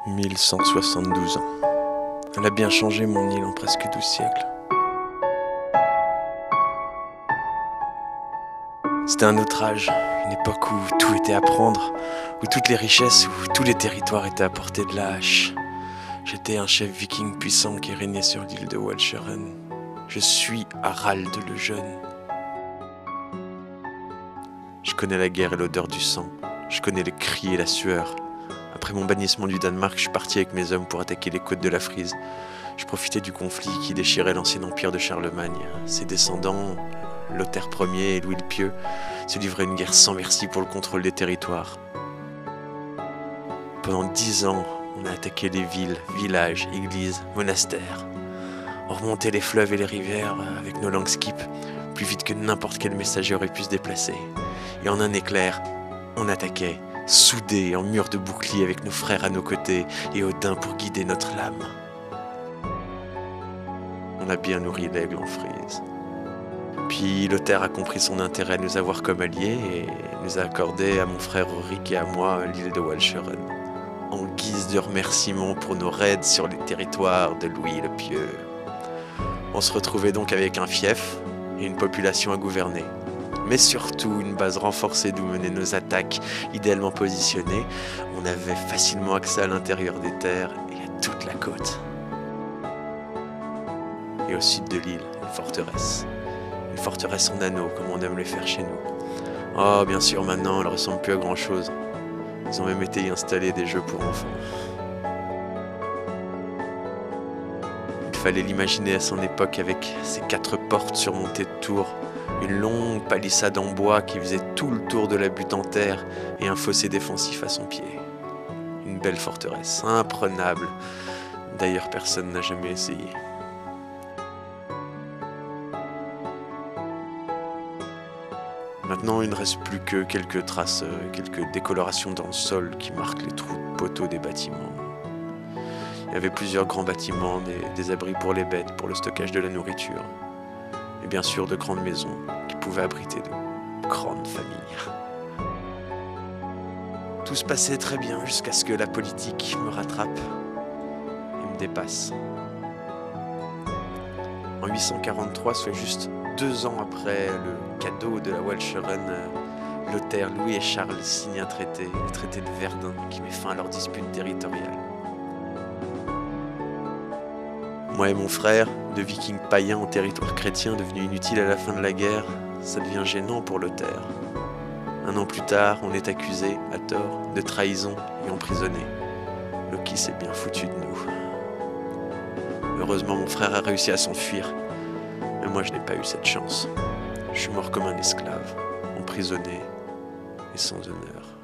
1172 ans. Elle a bien changé mon île en presque 12 siècles. C'était un autre âge, une époque où tout était à prendre, où toutes les richesses, où tous les territoires étaient à portée de la hache. J'étais un chef viking puissant qui régnait sur l'île de Walcheren. Je suis Harald le Jeune. Je connais la guerre et l'odeur du sang. Je connais les cris et la sueur. Après mon bannissement du Danemark, je suis parti avec mes hommes pour attaquer les côtes de la Frise. Je profitais du conflit qui déchirait l'ancien empire de Charlemagne. Ses descendants, Lothaire Ier et Louis le Pieux, se livraient une guerre sans merci pour le contrôle des territoires. Pendant 10 ans, on a attaqué les villes, villages, églises, monastères. On remontait les fleuves et les rivières avec nos Langskip, plus vite que n'importe quel messager aurait pu se déplacer. Et en un éclair, on attaquait, soudés en mur de boucliers avec nos frères à nos côtés et Odin pour guider notre lame. On a bien nourri l'aigle en Frise. Puis Lothaire a compris son intérêt à nous avoir comme alliés et nous a accordé à mon frère Ulrich et à moi l'île de Walcheren, en guise de remerciement pour nos raids sur les territoires de Louis le Pieux. On se retrouvait donc avec un fief et une population à gouverner, mais surtout une base renforcée d'où menaient nos attaques, idéalement positionnées. On avait facilement accès à l'intérieur des terres et à toute la côte. Et au sud de l'île, une forteresse. Une forteresse en anneaux, comme on aime les faire chez nous. Oh, bien sûr, maintenant, elle ressemble plus à grand chose. Ils ont même été y installer des jeux pour enfants. Il fallait l'imaginer à son époque avec ses 4 portes surmontées de tours, une longue palissade en bois qui faisait tout le tour de la butte en terre et un fossé défensif à son pied. Une belle forteresse, imprenable. D'ailleurs, personne n'a jamais essayé. Maintenant, il ne reste plus que quelques traces, quelques décolorations dans le sol qui marquent les trous de poteaux des bâtiments. Il y avait plusieurs grands bâtiments, des abris pour les bêtes, pour le stockage de la nourriture. Et bien sûr, de grandes maisons qui pouvaient abriter de grandes familles. Tout se passait très bien jusqu'à ce que la politique me rattrape et me dépasse. En 843, soit juste 2 ans après le cadeau de la Walcheren, Lothaire, Louis et Charles signent un traité, le traité de Verdun, qui met fin à leur dispute territoriale. Moi et mon frère, de vikings païens en territoire chrétien devenu inutile à la fin de la guerre, ça devient gênant pour Lothaire. 1 an plus tard, on est accusé, à tort, de trahison et emprisonné. Loki s'est bien foutu de nous. Heureusement, mon frère a réussi à s'enfuir, mais moi je n'ai pas eu cette chance. Je suis mort comme un esclave, emprisonné et sans honneur.